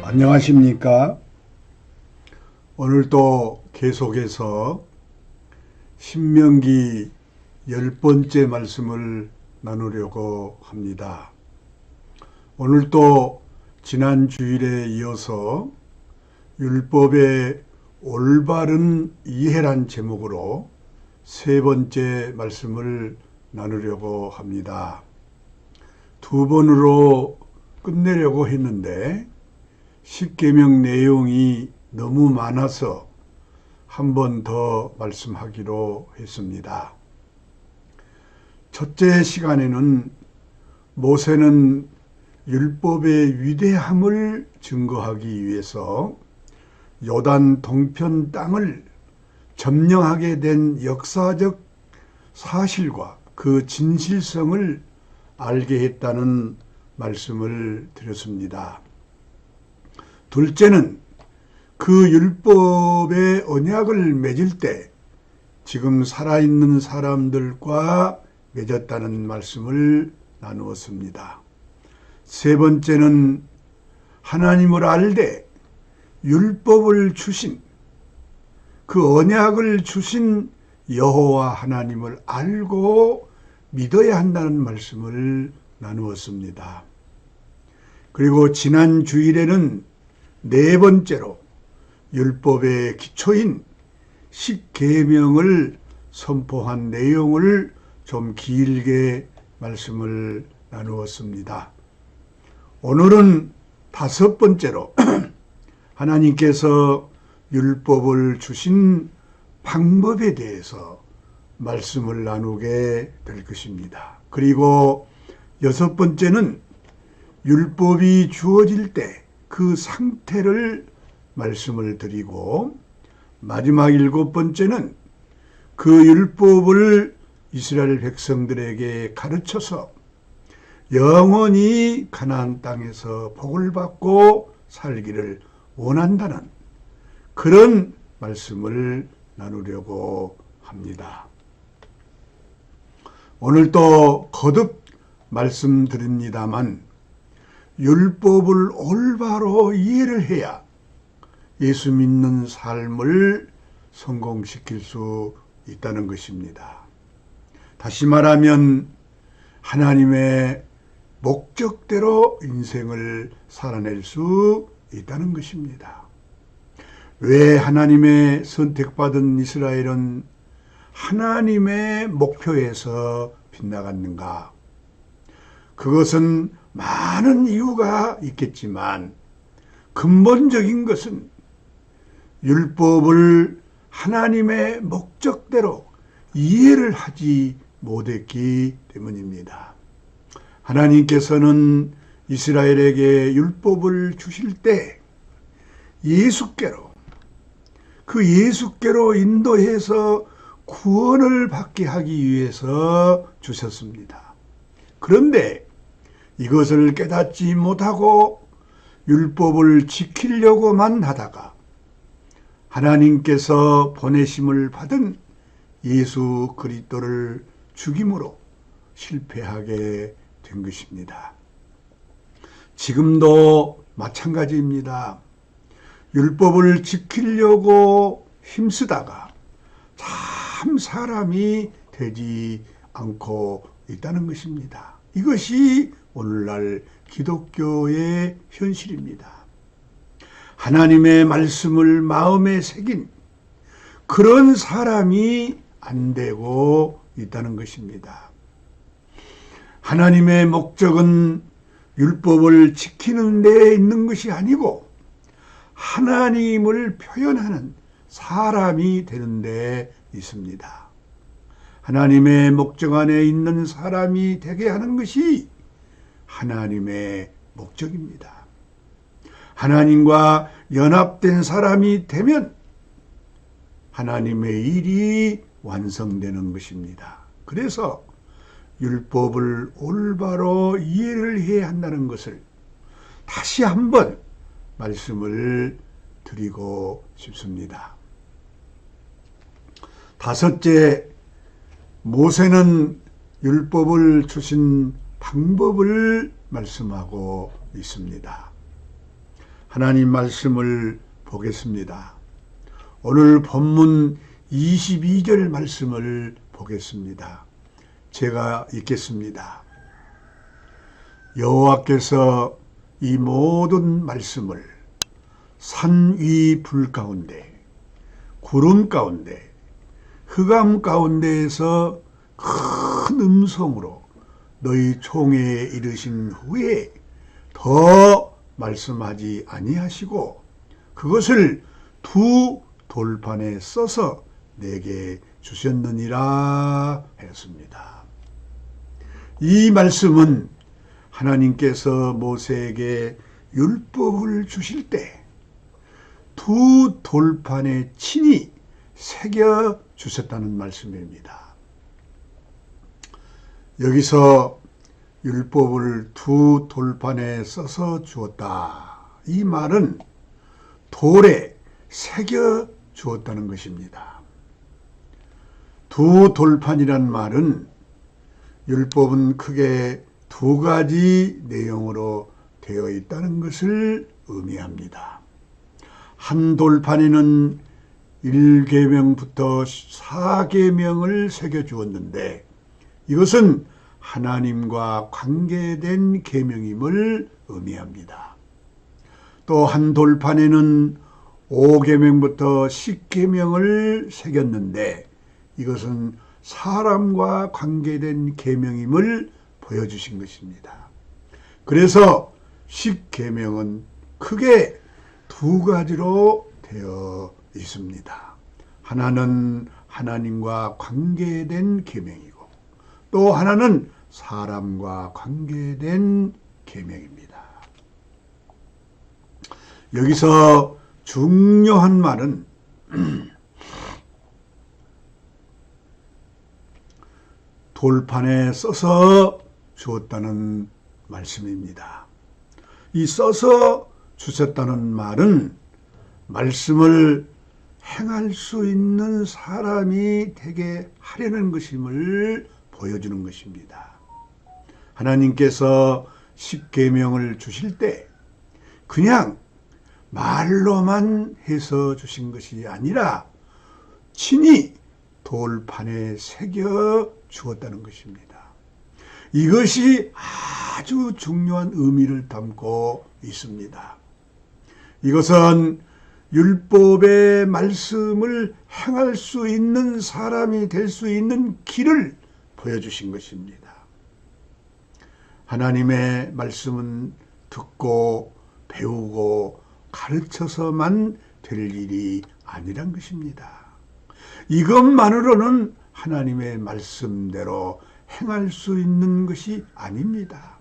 안녕하십니까? 오늘도 계속해서 신명기 10번째 말씀을 나누려고 합니다. 오늘도 지난 주일에 이어서 율법의 올바른 이해란 제목으로 세 번째 말씀을 나누려고 합니다. 두 번으로 끝내려고 했는데 십계명 내용이 너무 많아서 한 번 더 말씀하기로 했습니다. 첫째 시간에는 모세는 율법의 위대함을 증거하기 위해서 요단 동편 땅을 점령하게 된 역사적 사실과 그 진실성을 알게 했다는 말씀을 드렸습니다. 둘째는 그 율법의 언약을 맺을 때 지금 살아있는 사람들과 맺었다는 말씀을 나누었습니다. 세 번째는 하나님을 알되 율법을 주신 그 언약을 주신 여호와 하나님을 알고 믿어야 한다는 말씀을 나누었습니다. 그리고 지난 주일에는 네 번째로 율법의 기초인 십계명을 선포한 내용을 좀 길게 말씀을 나누었습니다. 오늘은 다섯 번째로 하나님께서 율법을 주신 방법에 대해서 말씀을 나누게 될 것입니다. 그리고 여섯 번째는 율법이 주어질 때 그 상태를 말씀을 드리고, 마지막 일곱 번째는 그 율법을 이스라엘 백성들에게 가르쳐서 영원히 가나안 땅에서 복을 받고 살기를 원한다는 그런 말씀을 나누려고 합니다. 오늘도 거듭 말씀드립니다만 율법을 올바로 이해를 해야 예수 믿는 삶을 성공시킬 수 있다는 것입니다. 다시 말하면 하나님의 목적대로 인생을 살아낼 수 있다는 것입니다. 왜 하나님의 선택받은 이스라엘은 하나님의 목표에서 빗나갔는가? 그것은 많은 이유가 있겠지만 근본적인 것은 율법을 하나님의 목적대로 이해를 하지 못했기 때문입니다. 하나님께서는 이스라엘에게 율법을 주실 때 예수께로, 그 예수께로 인도해서 구원을 받게 하기 위해서 주셨습니다. 그런데 이것을 깨닫지 못하고 율법을 지키려고만 하다가 하나님께서 보내심을 받은 예수 그리스도를 죽임으로 실패하게 된 것입니다. 지금도 마찬가지입니다. 율법을 지키려고 힘쓰다가 참 사람이 되지 않고 있다는 것입니다. 이것이 오늘날 기독교의 현실입니다. 하나님의 말씀을 마음에 새긴 그런 사람이 안 되고 있다는 것입니다. 하나님의 목적은 율법을 지키는 데 있는 것이 아니고 하나님을 표현하는 사람이 되는 데 있습니다. 하나님의 목적 안에 있는 사람이 되게 하는 것이 하나님의 목적입니다. 하나님과 연합된 사람이 되면 하나님의 일이 완성되는 것입니다. 그래서 율법을 올바로 이해를 해야 한다는 것을 다시 한번 말씀을 드리고 싶습니다. 다섯째, 모세는 율법을 주신 방법을 말씀하고 있습니다. 하나님 말씀을 보겠습니다. 오늘 본문 22절 말씀을 보겠습니다. 제가 읽겠습니다. 여호와께서 이 모든 말씀을 산 위 불 가운데, 구름 가운데, 흑암 가운데에서 큰 음성으로 너희 총회에 이르신 후에 더 말씀하지 아니하시고 그것을 두 돌판에 써서 내게 주셨느니라 하였습니다. 이 말씀은 하나님께서 모세에게 율법을 주실 때 두 돌판에 친히 새겨 주셨다는 말씀입니다. 여기서 율법을 두 돌판에 써서 주었다. 이 말은 돌에 새겨 주었다는 것입니다. 두 돌판이란 말은 율법은 크게 두 가지 내용으로 되어 있다는 것을 의미합니다. 한 돌판에는 1계명부터 4계명을 새겨 주었는데 이것은 하나님과 관계된 계명임을 의미합니다. 또 한 돌판에는 5계명부터 10계명을 새겼는데 이것은 사람과 관계된 계명임을 보여주신 것입니다. 그래서 10계명은 크게 두 가지로 되어 있습니다. 하나는 하나님과 관계된 계명이고 또 하나는 사람과 관계된 계명입니다. 여기서 중요한 말은 돌판에 써서 주었다는 말씀입니다. 이 써서 주셨다는 말은 말씀을 행할 수 있는 사람이 되게 하려는 것임을 보여주는 것입니다. 하나님께서 십계명을 주실 때 그냥 말로만 해서 주신 것이 아니라 친히 돌판에 새겨 주었다는 것입니다. 이것이 아주 중요한 의미를 담고 있습니다. 이것은 율법의 말씀을 행할 수 있는 사람이 될 수 있는 길을 보여주신 것입니다. 하나님의 말씀은 듣고 배우고 가르쳐서만 될 일이 아니란 것입니다. 이것만으로는 하나님의 말씀대로 행할 수 있는 것이 아닙니다.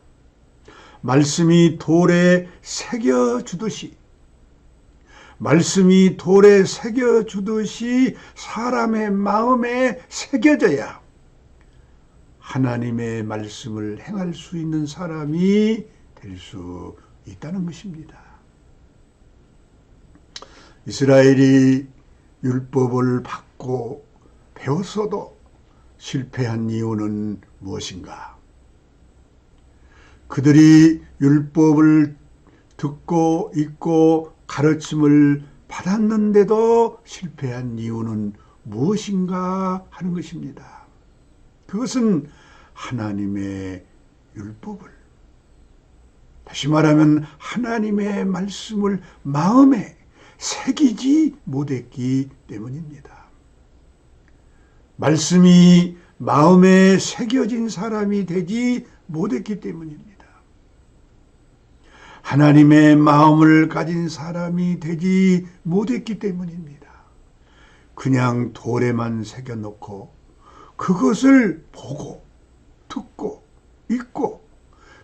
말씀이 돌에 새겨주듯이 사람의 마음에 새겨져야 하나님의 말씀을 행할 수 있는 사람이 될 수 있다는 것입니다. 이스라엘이 율법을 받고 배웠어도 실패한 이유는 무엇인가? 그들이 율법을 듣고 읽고 가르침을 받았는데도 실패한 이유는 무엇인가 하는 것입니다. 그것은 하나님의 율법을, 다시 말하면 하나님의 말씀을 마음에 새기지 못했기 때문입니다. 말씀이 마음에 새겨진 사람이 되지 못했기 때문입니다. 하나님의 마음을 가진 사람이 되지 못했기 때문입니다. 그냥 돌에만 새겨놓고 그것을 보고 듣고 읽고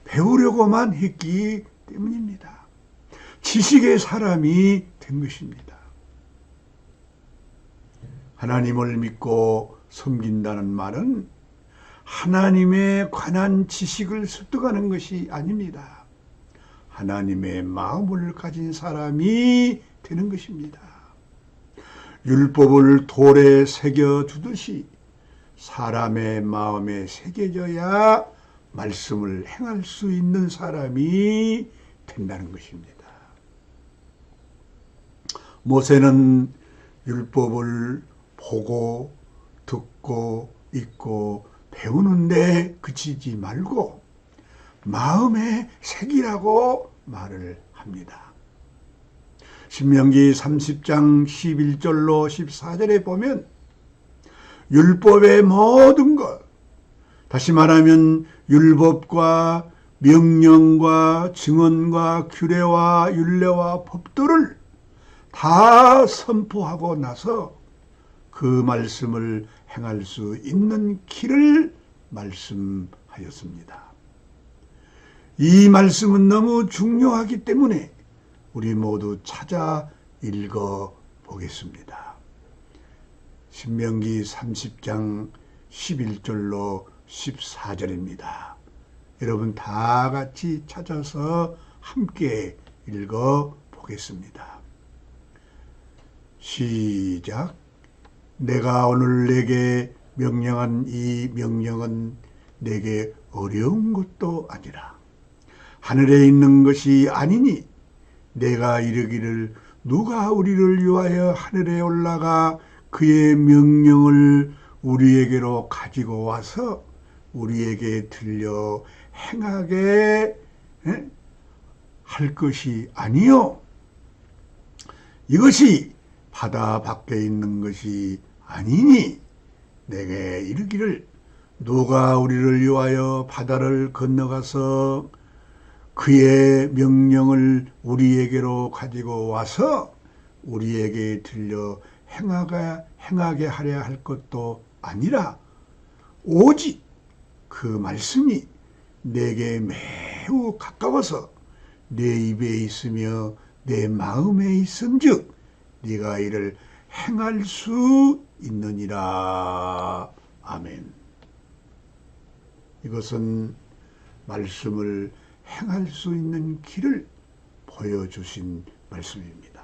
배우려고만 했기 때문입니다. 지식의 사람이 된 것입니다. 하나님을 믿고 섬긴다는 말은 하나님에 관한 지식을 습득하는 것이 아닙니다. 하나님의 마음을 가진 사람이 되는 것입니다. 율법을 돌에 새겨주듯이 사람의 마음에 새겨져야 말씀을 행할 수 있는 사람이 된다는 것입니다. 모세는 율법을 보고 듣고 읽고 배우는데 그치지 말고 마음에 새기라고 말을 합니다. 신명기 30장 11절로 14절에 보면 율법의 모든 것, 다시 말하면 율법과 명령과 증언과 규례와 율례와 법도를 다 선포하고 나서 그 말씀을 행할 수 있는 길을 말씀하였습니다. 이 말씀은 너무 중요하기 때문에 우리 모두 찾아 읽어 보겠습니다. 신명기 30장 11절로 14절입니다. 여러분 다 같이 찾아서 함께 읽어 보겠습니다. 시작. 내가 오늘 내게 명령한 이 명령은 내게 어려운 것도 아니라 하늘에 있는 것이 아니니 내가 이르기를 누가 우리를 위하여 하늘에 올라가 그의 명령을 우리에게로 가지고 와서 우리에게 들려 행하게 할 것이 아니요 이것이 바다 밖에 있는 것이 아니니 내게 이르기를 누가 우리를 위하여 바다를 건너가서 그의 명령을 우리에게로 가지고 와서 우리에게 들려 행하게 하려 할 것도 아니라 오직 그 말씀이 내게 매우 가까워서 내 입에 있으며 내 마음에 있은즉 네가 이를 행할 수 있느니라. 아멘. 이것은 말씀을 행할 수 있는 길을 보여주신 말씀입니다.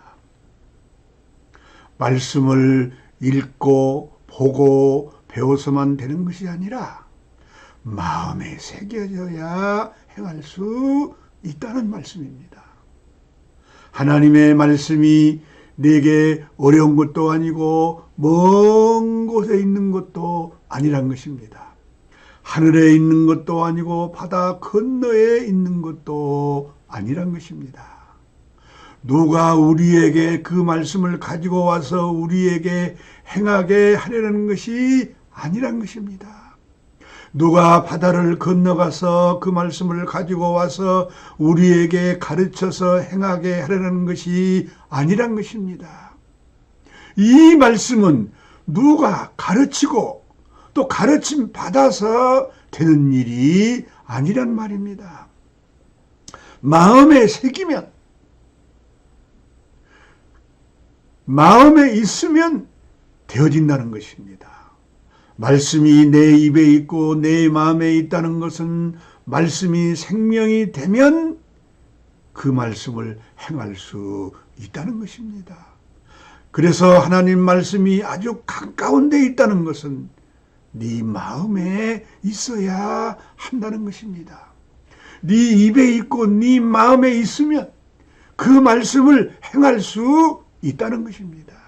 말씀을 읽고 보고 배워서만 되는 것이 아니라 마음에 새겨져야 행할 수 있다는 말씀입니다. 하나님의 말씀이 내게 어려운 것도 아니고 먼 곳에 있는 것도 아니란 것입니다. 하늘에 있는 것도 아니고 바다 건너에 있는 것도 아니란 것입니다. 누가 우리에게 그 말씀을 가지고 와서 우리에게 행하게 하려는 것이 아니란 것입니다. 누가 바다를 건너가서 그 말씀을 가지고 와서 우리에게 가르쳐서 행하게 하려는 것이 아니란 것입니다. 이 말씀은 누가 가르치고 또 가르침 받아서 되는 일이 아니란 말입니다. 마음에 새기면, 마음에 있으면 되어진다는 것입니다. 말씀이 내 입에 있고 내 마음에 있다는 것은 말씀이 생명이 되면 그 말씀을 행할 수 있다는 것입니다. 그래서 하나님 말씀이 아주 가까운 데 있다는 것은 네 마음에 있어야 한다는 것입니다. 네 입에 있고 네 마음에 있으면 그 말씀을 행할 수 있다는 것입니다.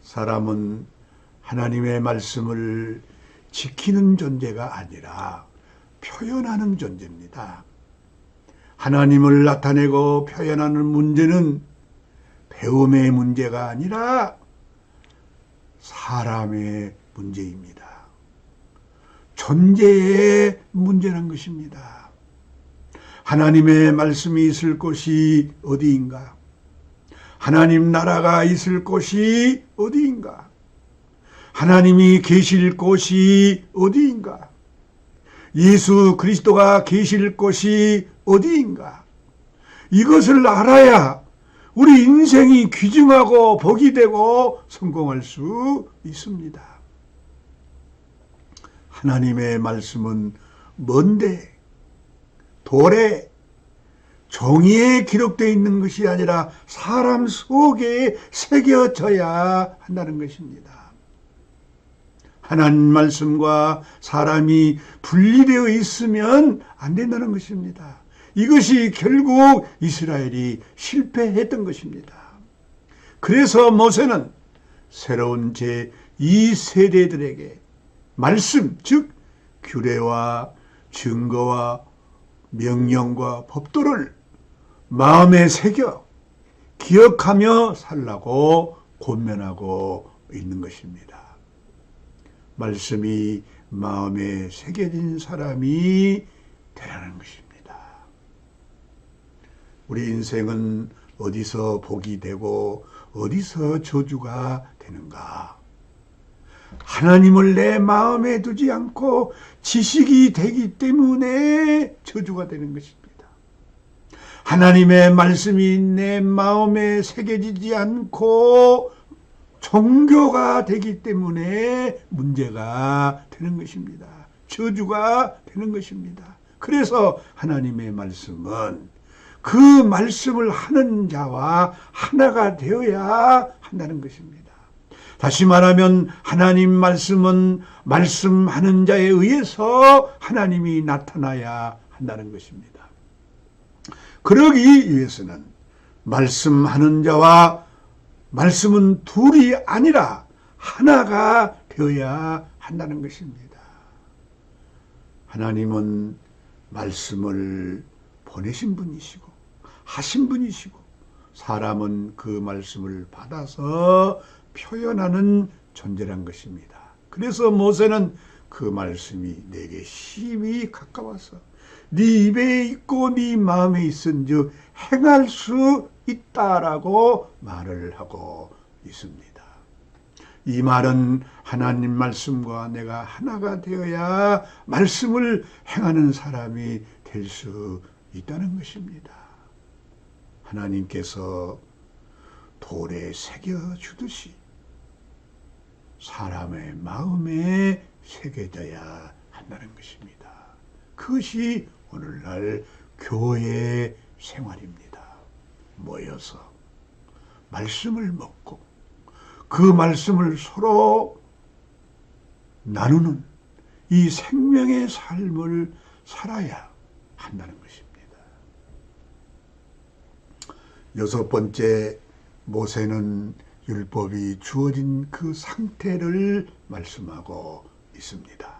사람은 하나님의 말씀을 지키는 존재가 아니라 표현하는 존재입니다. 하나님을 나타내고 표현하는 문제는 배움의 문제가 아니라 사람의 문제입니다. 존재의 문제란 것입니다. 하나님의 말씀이 있을 곳이 어디인가? 하나님 나라가 있을 곳이 어디인가? 하나님이 계실 곳이 어디인가? 예수 그리스도가 계실 곳이 어디인가? 이것을 알아야 우리 인생이 귀중하고 복이 되고 성공할 수 있습니다. 하나님의 말씀은 뭔데? 돌에 종이에 기록되어 있는 것이 아니라 사람 속에 새겨져야 한다는 것입니다. 하나님 말씀과 사람이 분리되어 있으면 안 된다는 것입니다. 이것이 결국 이스라엘이 실패했던 것입니다. 그래서 모세는 새로운 제2세대들에게 말씀, 즉 규례와 증거와 명령과 법도를 마음에 새겨 기억하며 살라고 권면하고 있는 것입니다. 말씀이 마음에 새겨진 사람이 되라는 것입니다. 우리 인생은 어디서 복이 되고 어디서 저주가 되는가? 하나님을 내 마음에 두지 않고 지식이 되기 때문에 저주가 되는 것입니다. 하나님의 말씀이 내 마음에 새겨지지 않고 종교가 되기 때문에 문제가 되는 것입니다. 저주가 되는 것입니다. 그래서 하나님의 말씀은 그 말씀을 하는 자와 하나가 되어야 한다는 것입니다. 다시 말하면 하나님 말씀은 말씀하는 자에 의해서 하나님이 나타나야 한다는 것입니다. 그러기 위해서는 말씀하는 자와 말씀은 둘이 아니라 하나가 되어야 한다는 것입니다. 하나님은 말씀을 보내신 분이시고 하신 분이시고 사람은 그 말씀을 받아서 표현하는 존재란 것입니다. 그래서 모세는 그 말씀이 내게 심히 가까워서 네 입에 있고 네 마음에 있은즉 행할 수 있다라고 말을 하고 있습니다. 이 말은 하나님 말씀과 내가 하나가 되어야 말씀을 행하는 사람이 될 수 있다는 것입니다. 하나님께서 돌에 새겨주듯이 사람의 마음에 새겨져야 한다는 것입니다. 그것이 오늘날 교회 생활입니다. 모여서 말씀을 먹고 그 말씀을 서로 나누는 이 생명의 삶을 살아야 한다는 것입니다. 여섯 번째, 모세는 율법이 주어진 그 상태를 말씀하고 있습니다.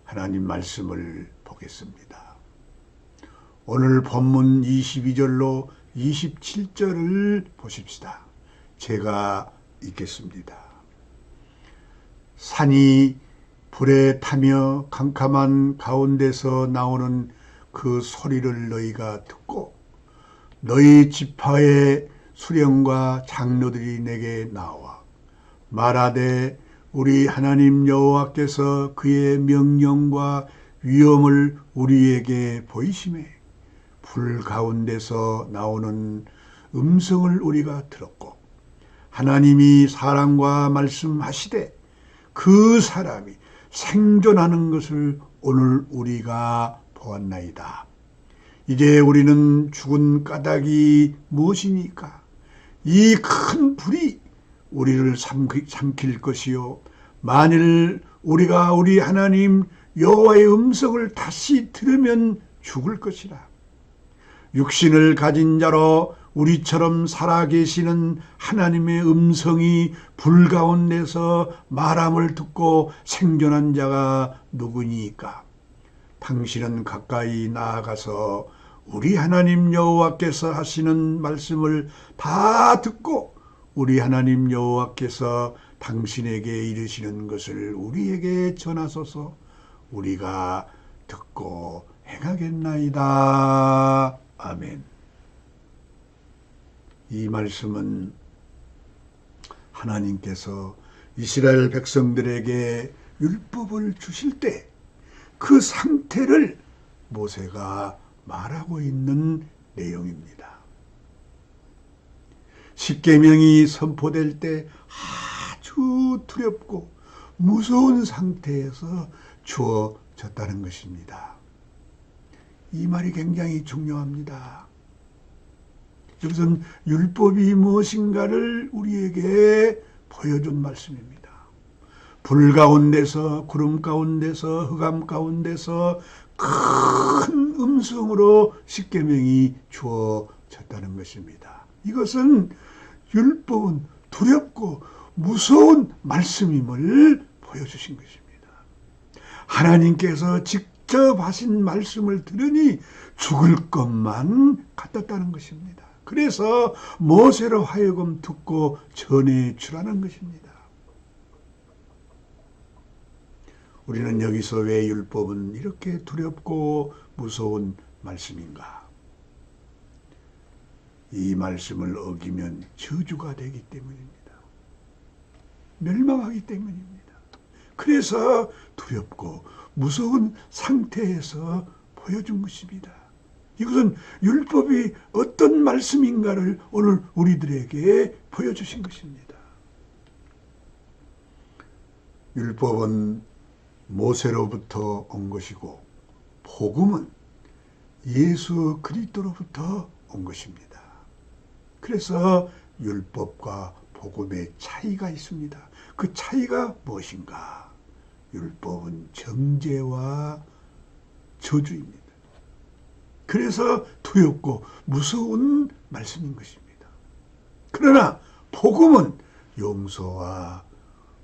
하나님 말씀을 보겠습니다. 오늘 본문 22절로 27절을 보십시다. 제가 읽겠습니다. 산이 불에 타며 캄캄한 가운데서 나오는 그 소리를 너희가 듣고 너희 지파의 수령과 장로들이 내게 나와 말하되 우리 하나님 여호와께서 그의 명령과 위엄을 우리에게 보이시매 불 가운데서 나오는 음성을 우리가 들었고 하나님이 사람과 말씀하시되 그 사람이 생존하는 것을 오늘 우리가 보았나이다. 이제 우리는 죽은 까닭이 무엇이니까 이 큰 불이 우리를 삼킬 것이요 만일 우리가 우리 하나님 여호와의 음성을 다시 들으면 죽을 것이라. 육신을 가진 자로 우리처럼 살아계시는 하나님의 음성이 불 가운데서 말함을 듣고 생존한 자가 누구니까? 당신은 가까이 나아가서 우리 하나님 여호와께서 하시는 말씀을 다 듣고 우리 하나님 여호와께서 당신에게 이르시는 것을 우리에게 전하소서. 우리가 듣고 행하겠나이다. 아멘. 이 말씀은 하나님께서 이스라엘 백성들에게 율법을 주실 때 그 상태를 모세가 말하고 있는 내용입니다. 십계명이 선포될 때 아주 두렵고 무서운 상태에서 주어졌다는 것입니다. 이 말이 굉장히 중요합니다. 이것은 율법이 무엇인가를 우리에게 보여준 말씀입니다. 불 가운데서 구름 가운데서 흑암 가운데서 큰 음성으로 십계명이 주어졌다는 것입니다. 이것은 율법은 두렵고 무서운 말씀임을 보여주신 것입니다. 하나님께서 직접 하신 말씀을 들으니 죽을 것만 같았다는 것입니다. 그래서 모세로 하여금 듣고 전해 주라는 것입니다. 우리는 여기서 왜 율법은 이렇게 두렵고 무서운 말씀인가? 이 말씀을 어기면 저주가 되기 때문입니다. 멸망하기 때문입니다. 그래서 두렵고 무서운 상태에서 보여준 것입니다. 이것은 율법이 어떤 말씀인가를 오늘 우리들에게 보여주신 것입니다. 율법은 모세로부터 온 것이고 복음은 예수 그리스도로부터 온 것입니다. 그래서 율법과 복음의 차이가 있습니다. 그 차이가 무엇인가? 율법은 정죄와 저주입니다. 그래서 두렵고 무서운 말씀인 것입니다. 그러나 복음은 용서와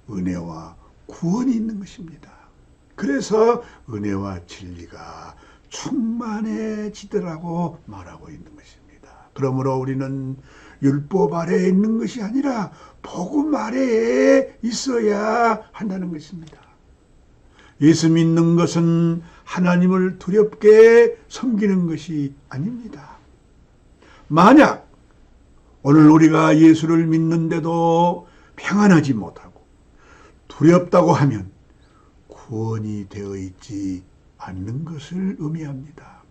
은혜와 구원이 있는 것입니다. 그래서 은혜와 진리가 충만해지더라고 말하고 있는 것입니다. 그러므로 우리는 율법 아래에 있는 것이 아니라 복음 아래에 있어야 한다는 것입니다. 예수 믿는 것은 하나님을 두렵게 섬기는 것이 아닙니다. 만약 오늘 우리가 예수를 믿는데도 평안하지 못하고 두렵다고 하면 구원이 되어 있지 않는 것을 의미합니다.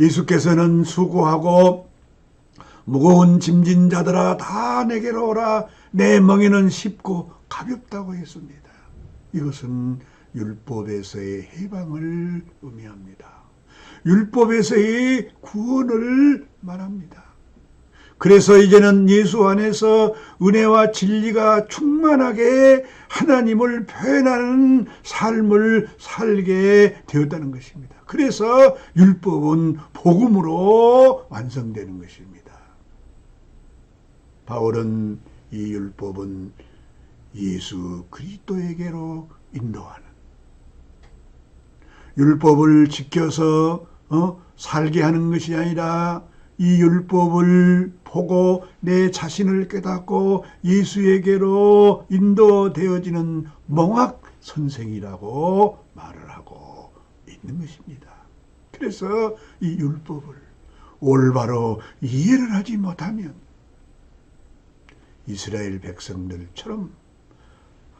예수께서는 수고하고 무거운 짐진 자들아 다 내게로 오라 내 멍에는 쉽고 가볍다고 했습니다. 이것은 율법에서의 해방을 의미합니다. 율법에서의 구원을 말합니다. 그래서 이제는 예수 안에서 은혜와 진리가 충만하게 하나님을 표현하는 삶을 살게 되었다는 것입니다. 그래서 율법은 복음으로 완성되는 것입니다. 바울은 이 율법은 예수 그리스도에게로 인도하는 율법을 지켜서 살게 하는 것이 아니라 이 율법을 보고 내 자신을 깨닫고 예수에게로 인도되어지는 몽학 선생이라고 말을 하고 있는 것입니다. 그래서 이 율법을 올바로 이해를 하지 못하면 이스라엘 백성들처럼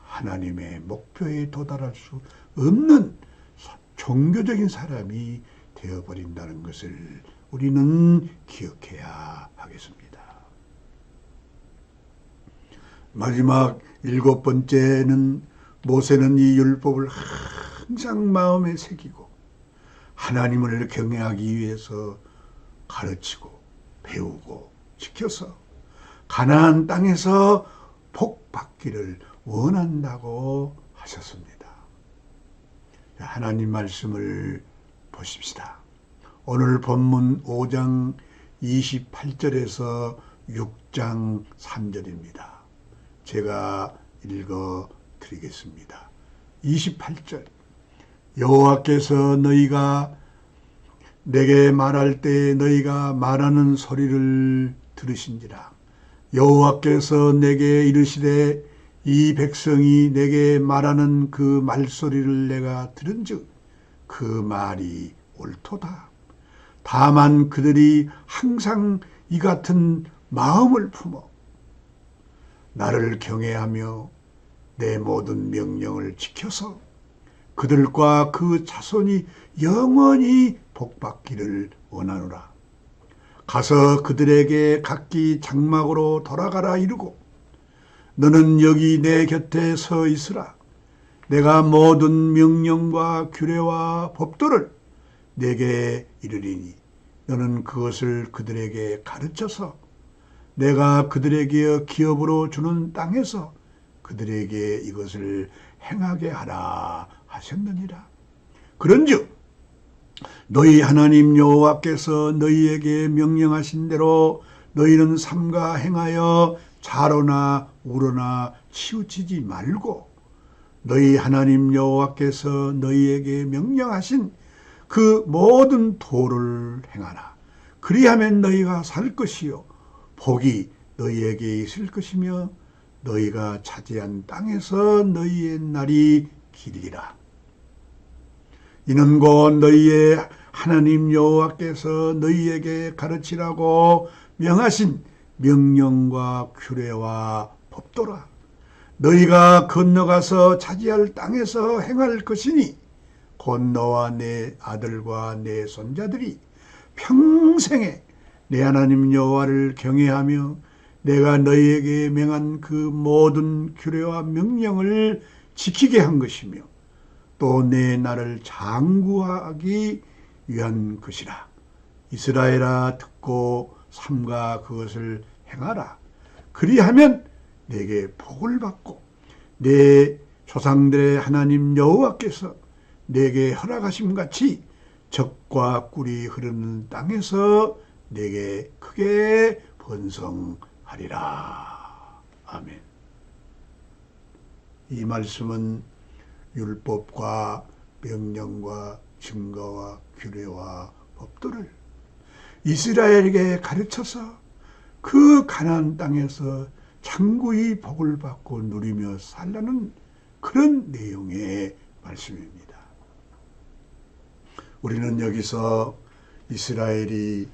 하나님의 목표에 도달할 수 없는 종교적인 사람이 되어버린다는 것을 우리는 기억해야 하겠습니다. 마지막 7번째는 모세는 이 율법을 항상 마음에 새기고 하나님을 경외하기 위해서 가르치고 배우고 지켜서 가나안 땅에서 복 받기를 원한다고 하셨습니다. 하나님 말씀을 보십시다. 오늘 본문 5장 28절에서 6장 3절입니다. 제가 읽어 드리겠습니다. 28절 여호와께서 너희가 내게 말할 때 너희가 말하는 소리를 들으신지라. 여호와께서 내게 이르시되 이 백성이 내게 말하는 그 말소리를 내가 들은즉 그 말이 옳도다. 다만 그들이 항상 이 같은 마음을 품어 나를 경외하며 내 모든 명령을 지켜서 그들과 그 자손이 영원히 복받기를 원하노라. 가서 그들에게 각기 장막으로 돌아가라 이르고 너는 여기 내 곁에 서 있으라. 내가 모든 명령과 규례와 법도를 내게 이르리니 너는 그것을 그들에게 가르쳐서 내가 그들에게 기업으로 주는 땅에서 그들에게 이것을 행하게 하라 하셨느니라. 그런즉 너희 하나님 여호와께서 너희에게 명령하신 대로 너희는 삼가 행하여 자로나 우러나 치우치지 말고 너희 하나님 여호와께서 너희에게 명령하신 그 모든 도를 행하라. 그리하면 너희가 살 것이요 복이 너희에게 있을 것이며 너희가 차지한 땅에서 너희의 날이 길리라. 이는 곧 너희의 하나님 여호와께서 너희에게 가르치라고 명하신 명령과 규례와 법도라. 너희가 건너가서 차지할 땅에서 행할 것이니 곧 너와 내 아들과 내 손자들이 평생에 내 하나님 여호와를 경외하며 내가 너희에게 명한 그 모든 규례와 명령을 지키게 한 것이며 또 내 나를 장구하기 위한 것이라. 이스라엘아 듣고 삼가 그것을 행하라. 그리하면 내게 복을 받고 내 조상들의 하나님 여호와께서 내게 허락하심 같이 젖과 꿀이 흐르는 땅에서 내게 크게 번성하리라. 아멘. 이 말씀은 율법과 명령과 증거와 규례와 법도를 이스라엘에게 가르쳐서 그 가나안 땅에서 장구히 복을 받고 누리며 살라는 그런 내용의 말씀입니다. 우리는 여기서 이스라엘이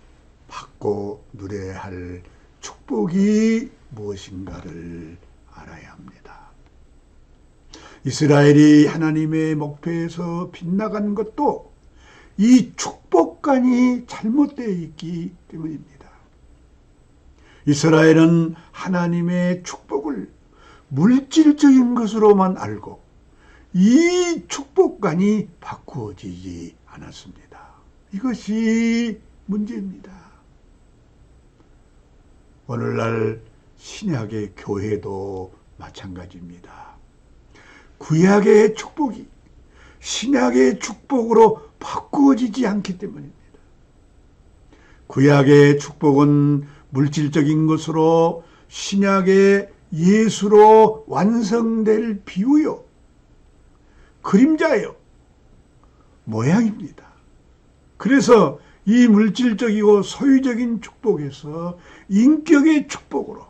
받고 누려야 할 축복이 무엇인가를 알아야 합니다. 이스라엘이 하나님의 목표에서 빗나간 것도 이 축복관이 잘못되어 있기 때문입니다. 이스라엘은 하나님의 축복을 물질적인 것으로만 알고 이 축복관이 바꾸어지지 않았습니다. 이것이 문제입니다. 오늘날 신약의 교회도 마찬가지입니다. 구약의 축복이 신약의 축복으로 바꾸어지지 않기 때문입니다. 구약의 축복은 물질적인 것으로 신약의 예수로 완성될 비유요, 그림자요, 모양입니다. 그래서 이 물질적이고 소유적인 축복에서 인격의 축복으로,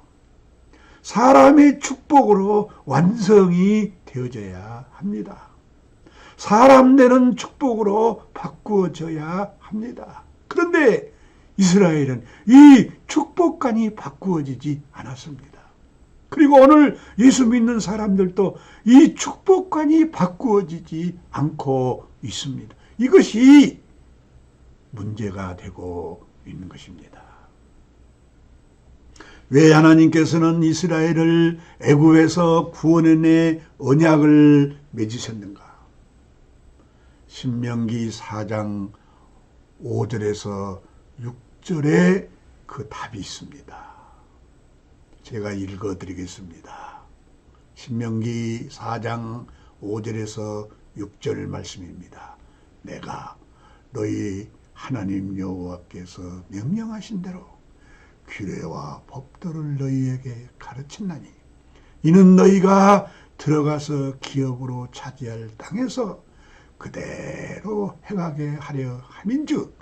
사람의 축복으로 완성이 되어져야 합니다. 사람 되는 축복으로 바꾸어져야 합니다. 그런데 이스라엘은 이 축복관이 바꾸어지지 않았습니다. 그리고 오늘 예수 믿는 사람들도 이 축복관이 바꾸어지지 않고 있습니다. 이것이 문제가 되고 있는 것입니다. 왜 하나님께서는 이스라엘을 애굽에서 구원의 언약을 맺으셨는가? 신명기 4장 5절에서 6절에 그 답이 있습니다. 제가 읽어드리겠습니다. 신명기 4장 5절에서 6절 말씀입니다. 내가 너희 하나님 여호와께서 명령하신 대로 규례와 법도를 너희에게 가르친나니 이는 너희가 들어가서 기업으로 차지할 땅에서 그대로 행하게 하려 함인즉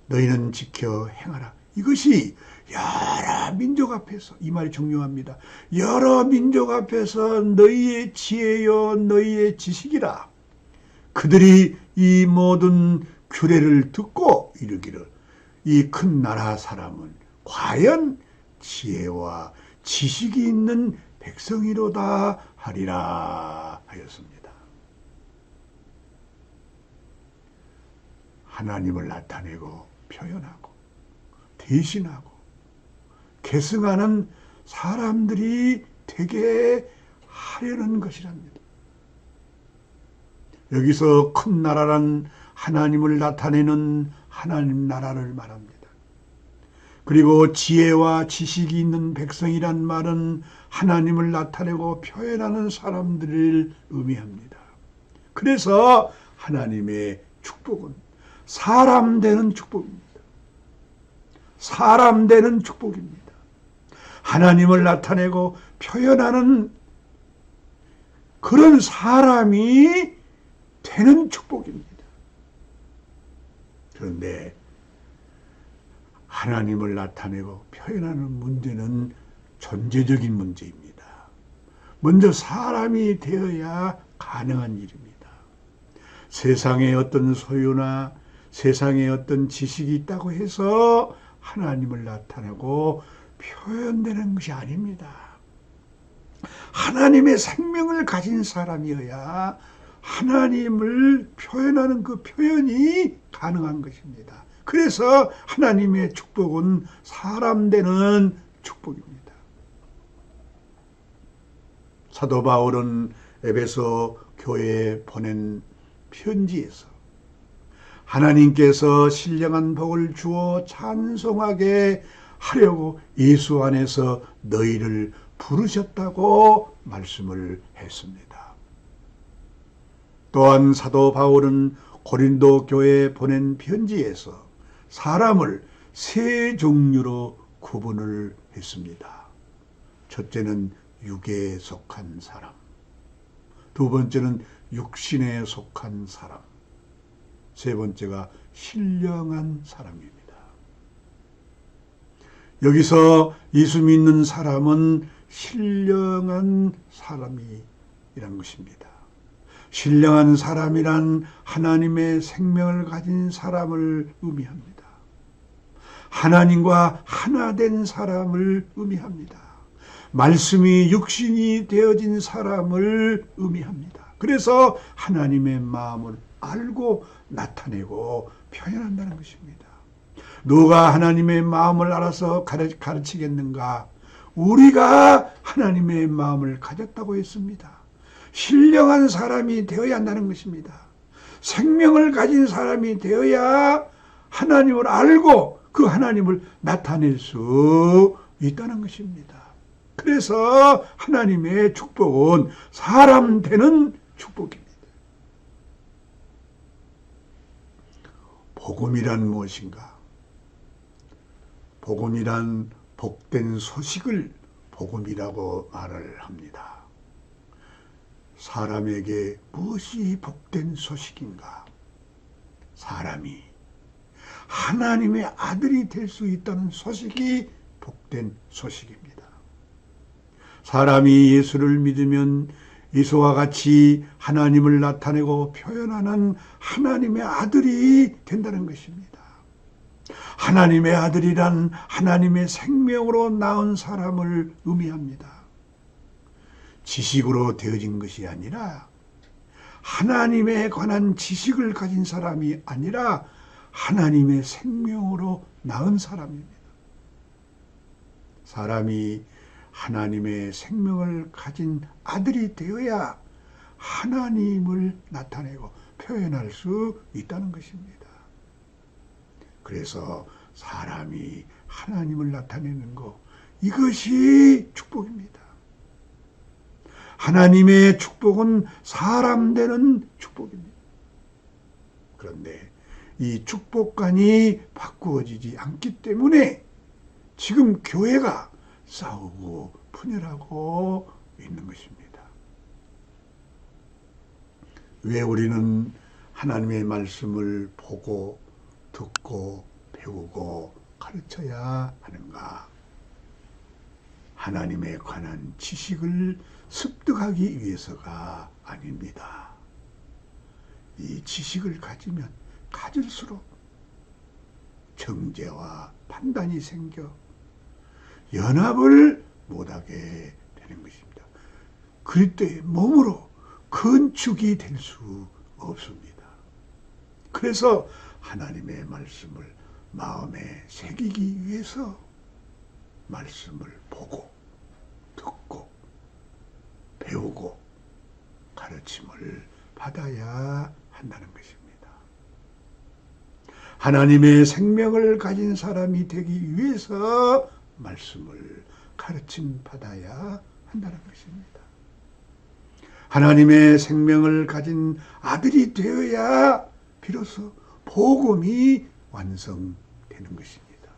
너희는 지켜 행하라. 이것이 여러 민족 앞에서, 이 말이 중요합니다. 여러 민족 앞에서 너희의 지혜요 너희의 지식이라. 그들이 이 모든 규례를 듣고 이르기를 이 큰 나라 사람은 과연 지혜와 지식이 있는 백성이로다 하리라 하였습니다. 하나님을 나타내고 표현하고 대신하고 계승하는 사람들이 되게 하려는 것이랍니다. 여기서 큰 나라란 하나님을 나타내는 하나님 나라를 말합니다. 그리고 지혜와 지식이 있는 백성이란 말은 하나님을 나타내고 표현하는 사람들을 의미합니다. 그래서 하나님의 축복은 사람 되는 축복입니다. 사람 되는 축복입니다. 하나님을 나타내고 표현하는 그런 사람이 되는 축복입니다. 그런데 하나님을 나타내고 표현하는 문제는 존재적인 문제입니다. 먼저 사람이 되어야 가능한 일입니다. 세상에 어떤 소유나 세상에 어떤 지식이 있다고 해서 하나님을 나타내고 표현되는 것이 아닙니다. 하나님의 생명을 가진 사람이어야 하나님을 표현하는 그 표현이 가능한 것입니다. 그래서 하나님의 축복은 사람 되는 축복입니다. 사도 바울은 에베소 교회에 보낸 편지에서 하나님께서 신령한 복을 주어 찬송하게 하려고 예수 안에서 너희를 부르셨다고 말씀을 했습니다. 또한 사도 바울은 고린도 교회에 보낸 편지에서 사람을 세 종류로 구분을 했습니다. 첫째는 육에 속한 사람, 두 번째는 육신에 속한 사람, 세 번째가 신령한 사람입니다. 여기서 예수 믿는 사람은 신령한 사람이란 것입니다. 신령한 사람이란 하나님의 생명을 가진 사람을 의미합니다. 하나님과 하나 된 사람을 의미합니다. 말씀이 육신이 되어진 사람을 의미합니다. 그래서 하나님의 마음을 알고 나타내고 표현한다는 것입니다. 누가 하나님의 마음을 알아서 가르치겠는가? 우리가 하나님의 마음을 가졌다고 했습니다. 신령한 사람이 되어야 한다는 것입니다. 생명을 가진 사람이 되어야 하나님을 알고 그 하나님을 나타낼 수 있다는 것입니다. 그래서 하나님의 축복은 사람 되는 축복입니다. 복음이란 무엇인가? 복음이란 복된 소식을 복음이라고 말을 합니다. 사람에게 무엇이 복된 소식인가? 사람이 하나님의 아들이 될 수 있다는 소식이 복된 소식입니다. 사람이 예수를 믿으면 예수와 같이 하나님을 나타내고 표현하는 하나님의 아들이 된다는 것입니다. 하나님의 아들이란 하나님의 생명으로 낳은 사람을 의미합니다. 지식으로 되어진 것이 아니라 하나님에 관한 지식을 가진 사람이 아니라 하나님의 생명으로 낳은 사람입니다. 사람이 하나님의 생명을 가진 아들이 되어야 하나님을 나타내고 표현할 수 있다는 것입니다. 그래서 사람이 하나님을 나타내는 것, 이것이 축복입니다. 하나님의 축복은 사람 되는 축복입니다. 그런데 이 축복관이 바꾸어지지 않기 때문에 지금 교회가 싸우고 분열하고 있는 것입니다. 왜 우리는 하나님의 말씀을 보고 듣고 배우고 가르쳐야 하는가? 하나님에 관한 지식을 습득하기 위해서가 아닙니다. 이 지식을 가지면 가질수록 정죄와 판단이 생겨 연합을 못하게 되는 것입니다. 그리스도의 몸으로 건축이 될 수 없습니다. 그래서 하나님의 말씀을 마음에 새기기 위해서 말씀을 보고 듣고 배우고 가르침을 받아야 한다는 것입니다. 하나님의 생명을 가진 사람이 되기 위해서 말씀을 가르침 받아야 한다는 것입니다. 하나님의 생명을 가진 아들이 되어야 비로소 복음이 완성되는 것입니다.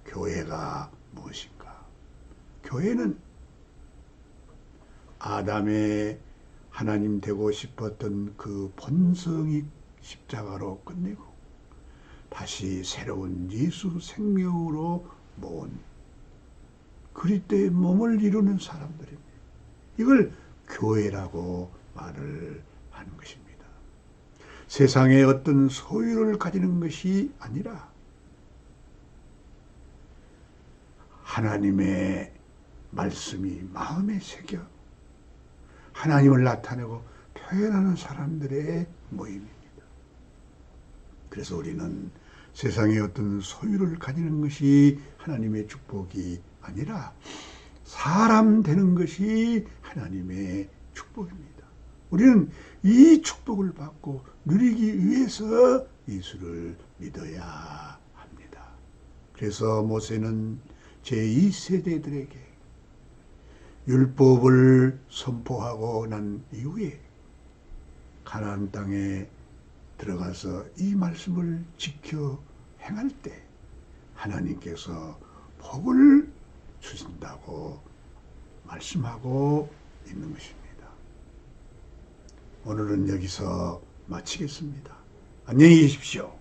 교회가 무엇인가? 교회는 아담의 하나님 되고 싶었던 그 본성이 십자가로 끝내고 다시 새로운 예수 생명으로 모은 그리스도의 몸을 이루는 사람들입니다. 이걸 교회라고 말을 하는 것입니다. 세상에 어떤 소유를 가지는 것이 아니라 하나님의 말씀이 마음에 새겨 하나님을 나타내고 표현하는 사람들의 모임입니다. 그래서 우리는 세상에 어떤 소유를 가지는 것이 하나님의 축복이 아니라 사람 되는 것이 하나님의 축복입니다. 우리는 이 축복을 받고 누리기 위해서 예수를 믿어야 합니다. 그래서 모세는 제2세대들에게 율법을 선포하고 난 이후에 가나안 땅에 들어가서 이 말씀을 지켜 행할 때 하나님께서 복을 주신다고 말씀하고 있는 것입니다. 오늘은 여기서 마치겠습니다. 안녕히 계십시오.